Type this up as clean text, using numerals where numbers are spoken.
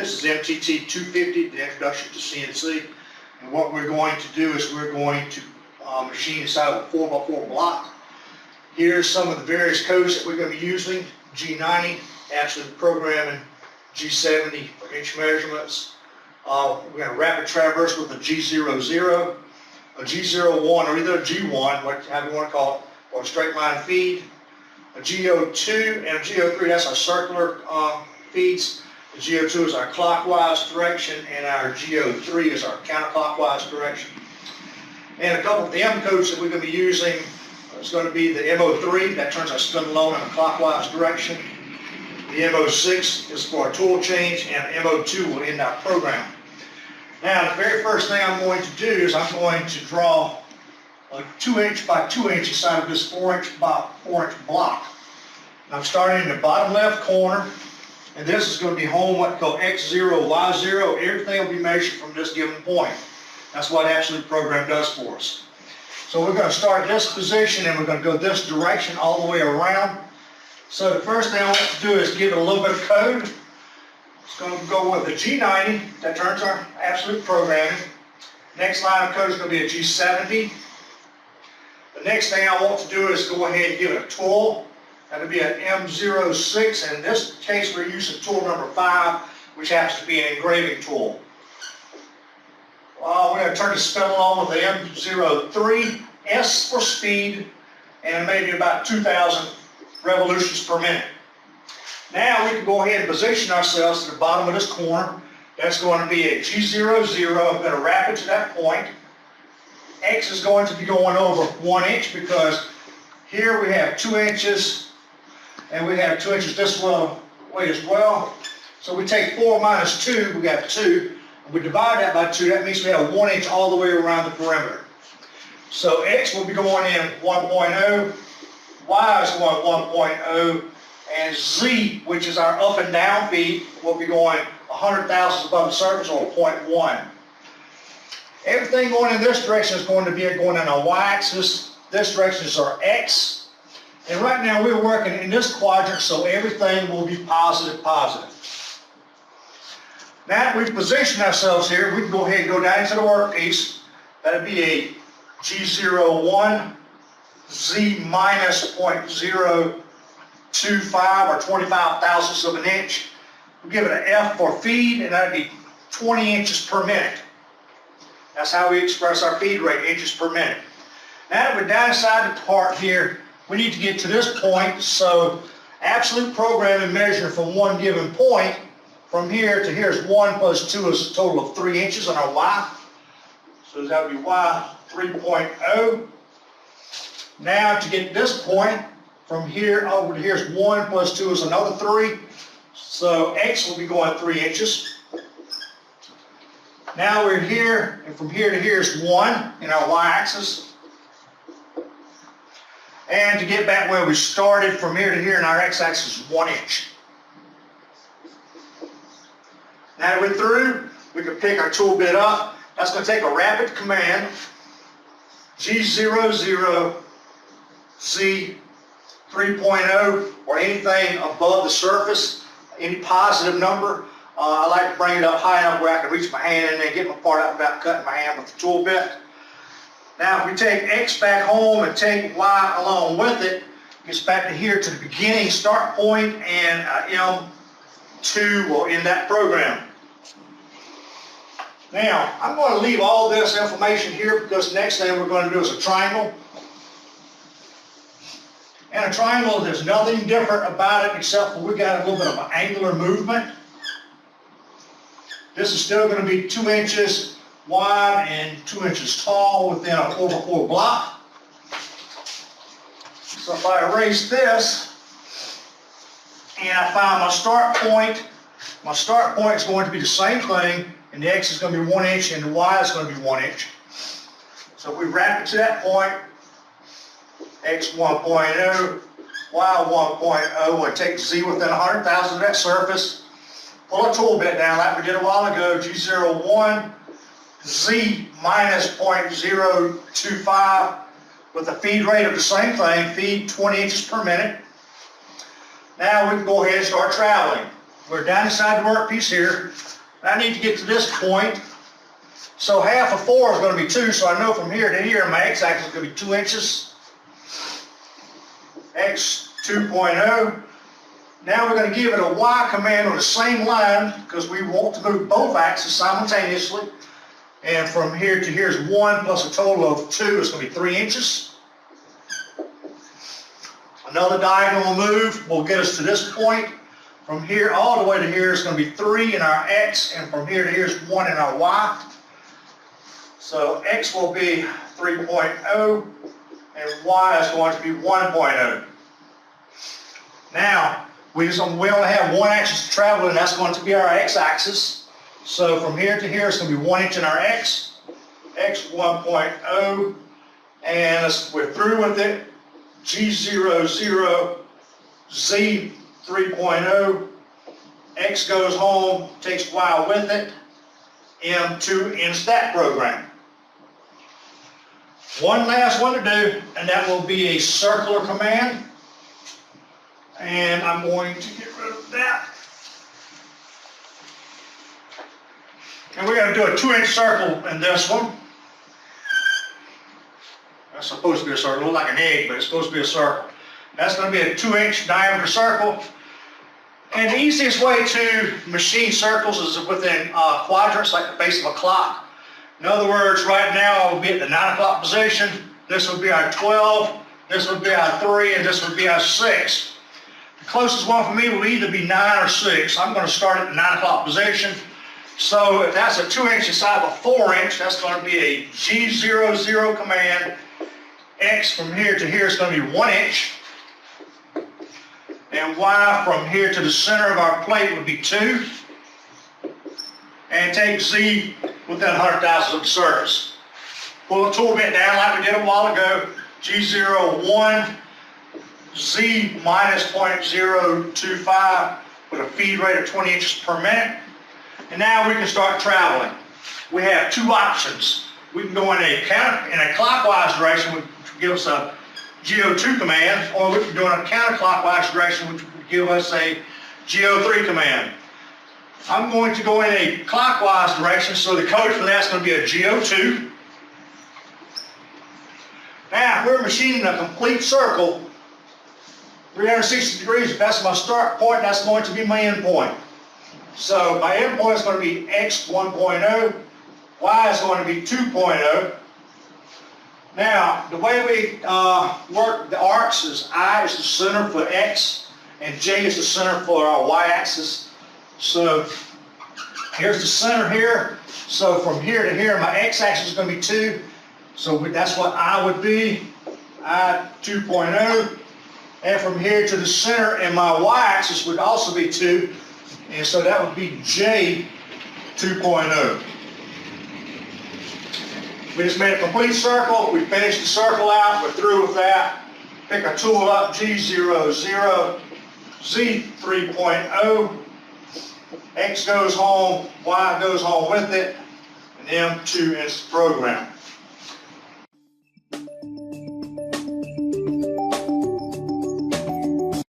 This is MTT250, the introduction to CNC. And what we're going to do is we're going to machine inside of a 4x4 block. Here's some of the various codes that we're going to be using. G90, absolute programming, G70 for inch measurements. We're going to rapid traverse with a G00, a G01, or either a G1, however you want to call it, or a straight line feed. A G02 and a G03, that's our circular feeds. The G02 is our clockwise direction, and our G03 is our counterclockwise direction. And a couple of the M codes that we're going to be using is going to be the MO3, that turns our spindle alone in a clockwise direction. The MO6 is for a tool change, and MO2 will end our program. Now, the very first thing I'm going to do is I'm going to draw a 2" by 2" inside of this 4" by 4" block. And I'm starting in the bottom left corner, and this is going to be home what we call X0, Y0. Everything will be measured from this given point. That's what absolute program does for us. So we're going to start this position, and we're going to go this direction all the way around. So the first thing I want to do is give it a little bit of code. It's going to go with a G90, that turns our absolute programming. Next line of code is going to be a G70. The next thing I want to do is go ahead and give it a tool. That'll be an M06, and in this case we're using tool number 5, which happens to be an engraving tool. We're going to turn the spindle on with the M03, S for speed, and maybe about 2,000 revolutions per minute. Now we can go ahead and position ourselves to the bottom of this corner. That's going to be a G00. I'm going to wrap it to that point. X is going to be going over 1 inch because here we have 2 inches and we have 2 inches this way as well. So we take 4 minus 2, we got 2. And we divide that by 2, that means we have 1 inch all the way around the perimeter. So X will be going in 1.0, Y is going 1.0, and Z, which is our up and down feed, will be going 100 thousandths above the surface, or 0.1. Everything going in this direction is going to be going in our Y-axis. This direction is our X. And right now we're working in this quadrant, so everything will be positive, positive. Now that we've positioned ourselves here, we can go ahead and go down into the workpiece. That'd be a G01, Z minus 0.025 or 25 thousandths of an inch. We'll give it an F for feed, and that'd be 20 inches per minute. That's how we express our feed rate, inches per minute. Now that we're down inside the part here, we need to get to this point, so absolute programming measured from one given point, from here to here is 1 plus 2 is a total of 3 inches on our Y. So that would be Y 3.0. Now to get this point, from here over to here is 1 plus 2 is another 3. So X will be going 3 inches. Now we're here, and from here to here is 1 in our Y-axis. And to get back where we started, from here to here in our X-axis is 1 inch. Now that we're through, we can pick our tool bit up. That's going to take a rapid command, G00, Z 3.0, or anything above the surface, any positive number. I like to bring it up high enough where I can reach my hand in there and get my part out without cutting my hand with the tool bit. Now if we take X back home and take Y along with it, it gets back to here to the beginning start point, and M2 will end that program. Now I'm going to leave all this information here because the next thing we're going to do is a triangle. And a triangle, there's nothing different about it except for we got a little bit of an angular movement. This is still going to be 2 inches wide and 2 inches tall within a 4x4 block. So if I erase this and I find my start point is going to be the same thing, and the X is going to be 1 inch and the Y is going to be 1 inch. So if we wrap it to that point, X 1.0, Y 1.0, and take Z within 100 thousandths of that surface. Pull a tool bit down like we did a while ago, G01, Z minus 0.025 with a feed rate of the same thing, feed 20 inches per minute. Now we can go ahead and start traveling. We're down inside the workpiece here. I need to get to this point. So half of 4 is going to be 2, so I know from here to here my x-axis is going to be 2 inches. X 2.0. Now we're going to give it a Y command on the same line because we want to move both axes simultaneously. And from here to here is 1 plus a total of 2 is going to be 3 inches. Another diagonal move will get us to this point. From here all the way to here is going to be 3 in our X, and from here to here is 1 in our Y. So X will be 3.0 and Y is going to be 1.0. Now, we only have one axis to travel, and that's going to be our x-axis. So from here to here, it's going to be 1 inch in our x, x 1.0, and we're through with it. G00, Z 3.0, X goes home, takes Y with it, M2 ends that program. One last one to do, and that will be a circular command. And I'm going to get rid of that. And we're going to do a 2-inch circle in this one. That's supposed to be a circle, it looks like an egg, but it's supposed to be a circle. That's going to be a 2-inch diameter circle. And the easiest way to machine circles is within quadrants, like the face of a clock. In other words, right now I will be at the 9 o'clock position. This would be our 12, this would be our 3, and this would be our 6. The closest one for me will either be 9 or 6. I'm going to start at the 9 o'clock position. So if that's a 2 inch inside of a 4 inch, that's going to be a G00 command. X from here to here is going to be 1 inch. And Y from here to the center of our plate would be 2. And take Z within 100 thousandths of the surface. Pull the tool bit down like we did a while ago. G01, Z minus 0.025 with a feed rate of 20 inches per minute. And now we can start traveling. We have 2 options. We can go in a clockwise direction, which would give us a GO2 command, or we can go in a counterclockwise direction, which would give us a GO3 command. I'm going to go in a clockwise direction, so the code for that's going to be a GO2. Now, if we're machining a complete circle, 360 degrees, if that's my start point, that's going to be my end point. So my end point is going to be X 1.0, Y is going to be 2.0. Now, the way we work the arcs is I is the center for X, and J is the center for our Y-axis. So here's the center here. So from here to here, my X-axis is going to be 2. So that's what I would be, I 2.0. And from here to the center, and my Y-axis would also be 2. And so that would be J 2.0. We just made a complete circle. We finished the circle out. We're through with that. Pick a tool up, G00, Z 3.0. X goes home, Y goes home with it, and M2 ends the program.